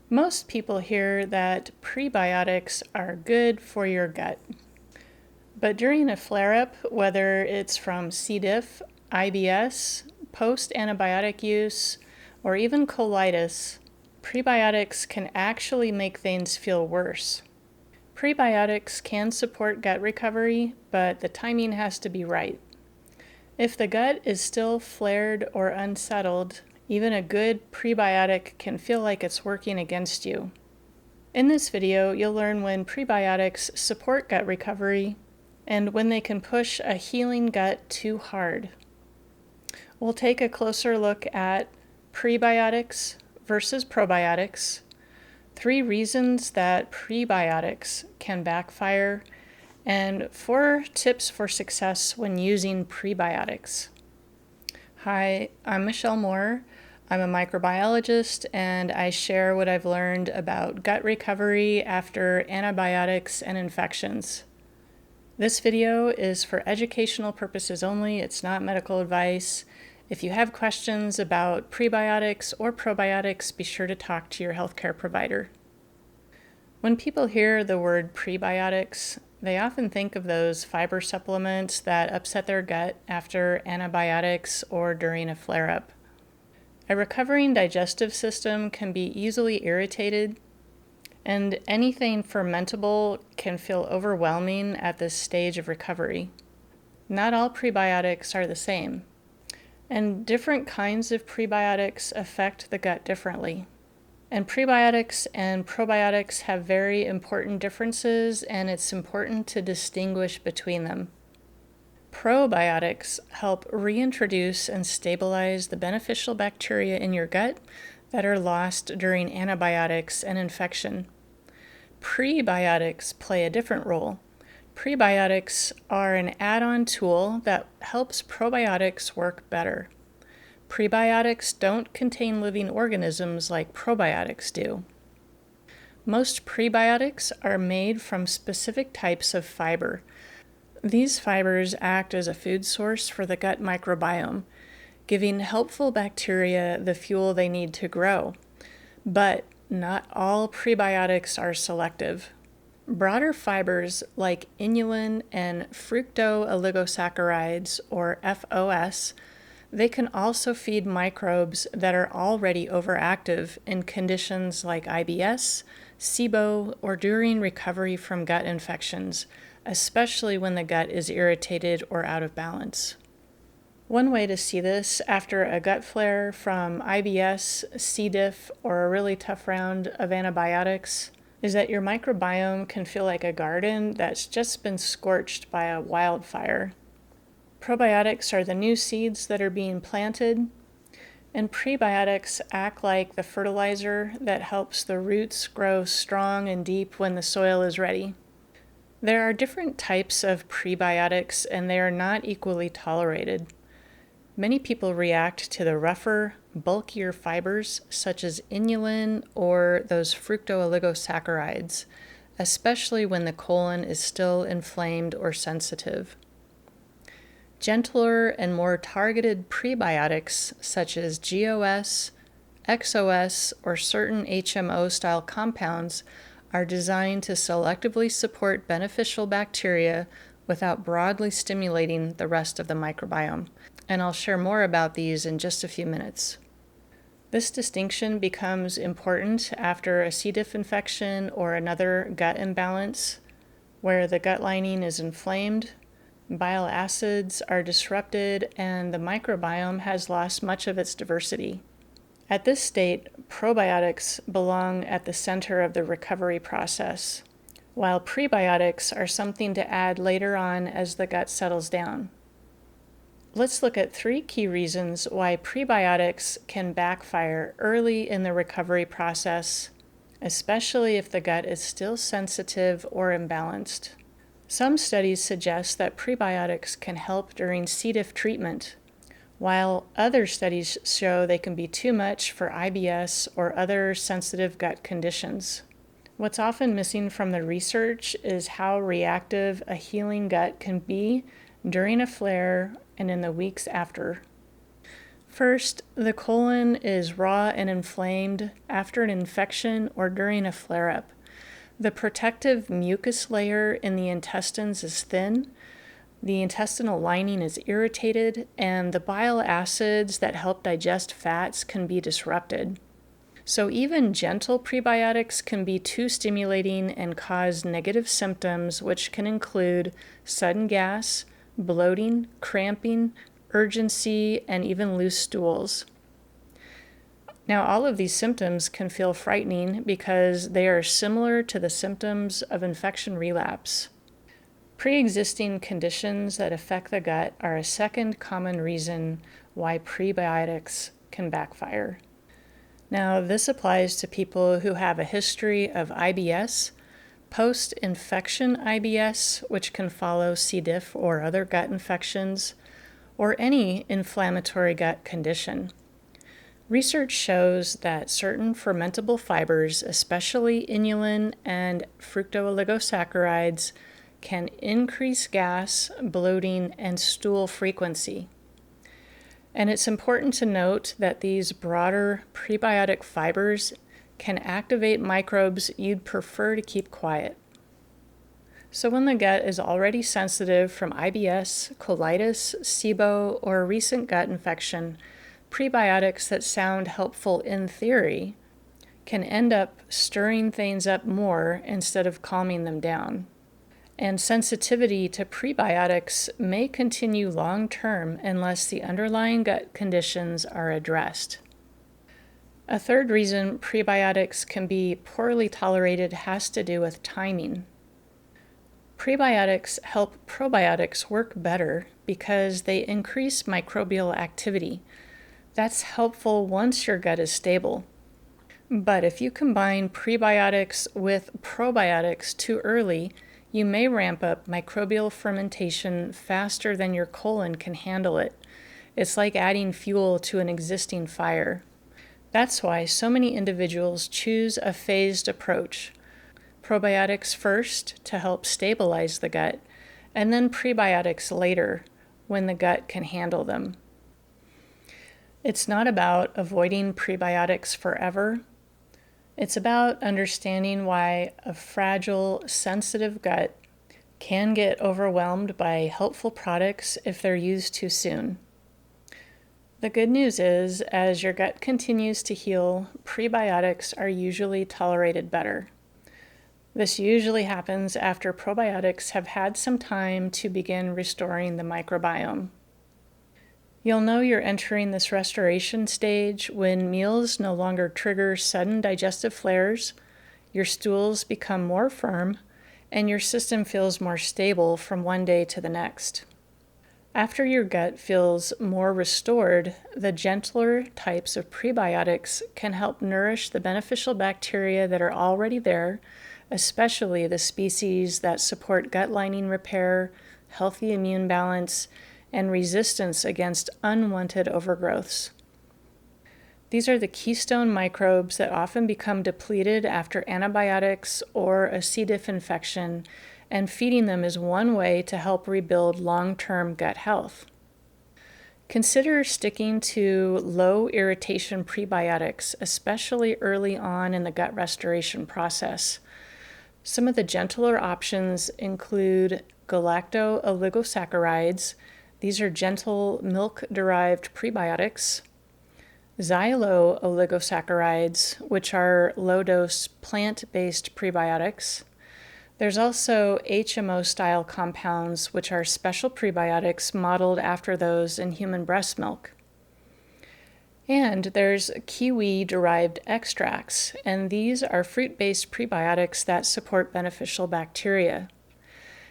Most people hear that prebiotics are good for your gut. But during a flare-up, whether it's from C. diff, IBS, post-antibiotic use, or even colitis, prebiotics can actually make things feel worse. Prebiotics can support gut recovery, but the timing has to be right. If the gut is still flared or unsettled, even a good prebiotic can feel like it's working against you. In this video, you'll learn when prebiotics support gut recovery and when they can push a healing gut too hard. We'll take a closer look at prebiotics versus probiotics, 3 reasons that prebiotics can backfire, and 4 tips for success when using prebiotics. Hi, I'm Michelle Moore. I'm a microbiologist, and I share what I've learned about gut recovery after antibiotics and infections. This video is for educational purposes only. It's not medical advice. If you have questions about prebiotics or probiotics, be sure to talk to your healthcare provider. When people hear the word prebiotics, they often think of those fiber supplements that upset their gut after antibiotics or during a flare-up. A recovering digestive system can be easily irritated, and anything fermentable can feel overwhelming at this stage of recovery. Not all prebiotics are the same, and different kinds of prebiotics affect the gut differently. And prebiotics and probiotics have very important differences, and it's important to distinguish between them. Probiotics help reintroduce and stabilize the beneficial bacteria in your gut that are lost during antibiotics and infection. Prebiotics play a different role. Prebiotics are an add-on tool that helps probiotics work better. Prebiotics don't contain living organisms like probiotics do. Most prebiotics are made from specific types of fiber. These fibers act as a food source for the gut microbiome, giving helpful bacteria the fuel they need to grow. But not all prebiotics are selective. Broader fibers like inulin and fructooligosaccharides, or FOS, they can also feed microbes that are already overactive in conditions like IBS, SIBO, or during recovery from gut infections, especially when the gut is irritated or out of balance. One way to see this after a gut flare from IBS, C. diff, or a really tough round of antibiotics is that your microbiome can feel like a garden that's just been scorched by a wildfire. Probiotics are the new seeds that are being planted, and prebiotics act like the fertilizer that helps the roots grow strong and deep when the soil is ready. There are different types of prebiotics, and they are not equally tolerated. Many people react to the rougher, bulkier fibers such as inulin or those fructooligosaccharides, especially when the colon is still inflamed or sensitive. Gentler and more targeted prebiotics such as GOS, XOS, or certain HMO-style compounds are designed to selectively support beneficial bacteria without broadly stimulating the rest of the microbiome. And I'll share more about these in just a few minutes. This distinction becomes important after a C. diff infection or another gut imbalance, where the gut lining is inflamed, bile acids are disrupted, and the microbiome has lost much of its diversity. At this state, probiotics belong at the center of the recovery process, while prebiotics are something to add later on as the gut settles down. Let's look at 3 key reasons why prebiotics can backfire early in the recovery process, especially if the gut is still sensitive or imbalanced. Some studies suggest that prebiotics can help during C. diff treatment, while other studies show they can be too much for IBS or other sensitive gut conditions. What's often missing from the research is how reactive a healing gut can be during a flare and in the weeks after. First, the colon is raw and inflamed after an infection or during a flare-up. The protective mucus layer in the intestines is thin, the intestinal lining is irritated, and the bile acids that help digest fats can be disrupted. So even gentle prebiotics can be too stimulating and cause negative symptoms, which can include sudden gas, bloating, cramping, urgency, and even loose stools. Now, all of these symptoms can feel frightening because they are similar to the symptoms of infection relapse. Pre-existing conditions that affect the gut are a second common reason why prebiotics can backfire. Now, this applies to people who have a history of IBS, post-infection IBS, which can follow C. diff or other gut infections, or any inflammatory gut condition. Research shows that certain fermentable fibers, especially inulin and fructooligosaccharides, can increase gas, bloating, and stool frequency. And it's important to note that these broader prebiotic fibers can activate microbes you'd prefer to keep quiet. So when the gut is already sensitive from IBS, colitis, SIBO, or a recent gut infection, prebiotics that sound helpful in theory can end up stirring things up more instead of calming them down. And sensitivity to prebiotics may continue long-term unless the underlying gut conditions are addressed. A third reason prebiotics can be poorly tolerated has to do with timing. Prebiotics help probiotics work better because they increase microbial activity. That's helpful once your gut is stable. But if you combine prebiotics with probiotics too early, you may ramp up microbial fermentation faster than your colon can handle it. It's like adding fuel to an existing fire. That's why so many individuals choose a phased approach. Probiotics first to help stabilize the gut, and then prebiotics later when the gut can handle them. It's not about avoiding prebiotics forever. It's about understanding why a fragile, sensitive gut can get overwhelmed by helpful products if they're used too soon. The good news is, as your gut continues to heal, prebiotics are usually tolerated better. This usually happens after probiotics have had some time to begin restoring the microbiome. You'll know you're entering this restoration stage when meals no longer trigger sudden digestive flares, your stools become more firm, and your system feels more stable from one day to the next. After your gut feels more restored, the gentler types of prebiotics can help nourish the beneficial bacteria that are already there, especially the species that support gut lining repair, healthy immune balance, and resistance against unwanted overgrowths. These are the keystone microbes that often become depleted after antibiotics or a C. diff infection, and feeding them is one way to help rebuild long-term gut health. Consider sticking to low irritation prebiotics, especially early on in the gut restoration process. Some of the gentler options include galacto-oligosaccharides. These are gentle milk-derived prebiotics. Xylo-oligosaccharides, which are low-dose plant-based prebiotics. There's also HMO-style compounds, which are special prebiotics modeled after those in human breast milk. And there's kiwi-derived extracts, and these are fruit-based prebiotics that support beneficial bacteria.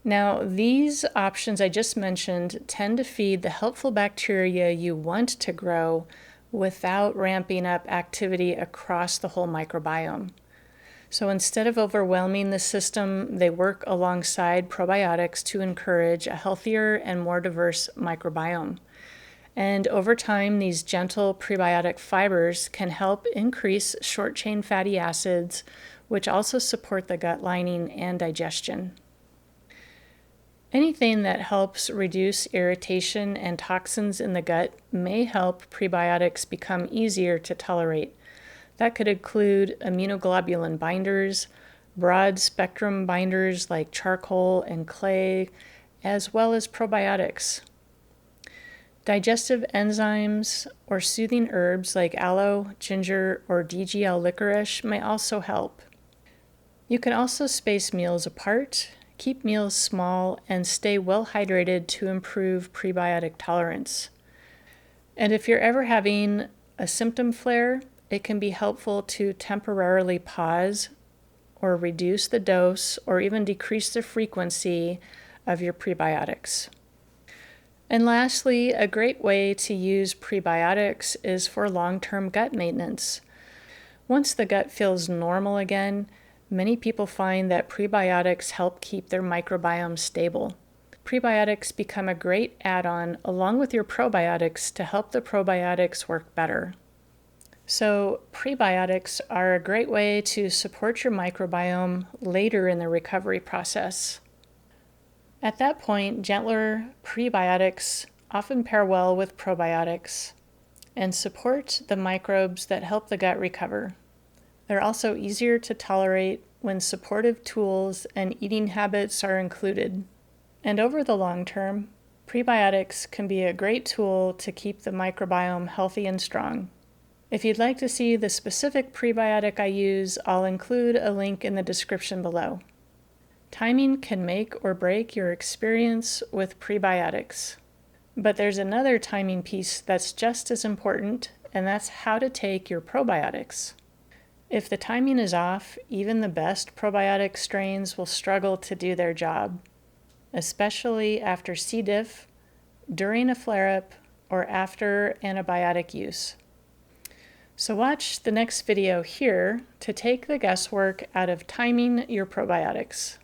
Now, these options I just mentioned tend to feed the helpful bacteria you want to grow without ramping up activity across the whole microbiome. So instead of overwhelming the system, they work alongside probiotics to encourage a healthier and more diverse microbiome. And over time, these gentle prebiotic fibers can help increase short-chain fatty acids, which also support the gut lining and digestion. Anything that helps reduce irritation and toxins in the gut may help prebiotics become easier to tolerate. That could include immunoglobulin binders, broad-spectrum binders like charcoal and clay, as well as probiotics. Digestive enzymes or soothing herbs like aloe, ginger, or DGL licorice may also help. You can also space meals apart, keep meals small, and stay well hydrated to improve prebiotic tolerance. And if you're ever having a symptom flare, it can be helpful to temporarily pause or reduce the dose or even decrease the frequency of your prebiotics. And lastly, a great way to use prebiotics is for long-term gut maintenance. Once the gut feels normal again, many people find that prebiotics help keep their microbiome stable. Prebiotics become a great add-on along with your probiotics to help the probiotics work better. So prebiotics are a great way to support your microbiome later in the recovery process. At that point, gentler prebiotics often pair well with probiotics and support the microbes that help the gut recover. They're also easier to tolerate when supportive tools and eating habits are included. And over the long term, prebiotics can be a great tool to keep the microbiome healthy and strong. If you'd like to see the specific prebiotic I use, I'll include a link in the description below. Timing can make or break your experience with prebiotics. But there's another timing piece that's just as important, and that's how to take your probiotics. If the timing is off, even the best probiotic strains will struggle to do their job, especially after C. diff, during a flare-up, or after antibiotic use. So watch the next video here to take the guesswork out of timing your probiotics.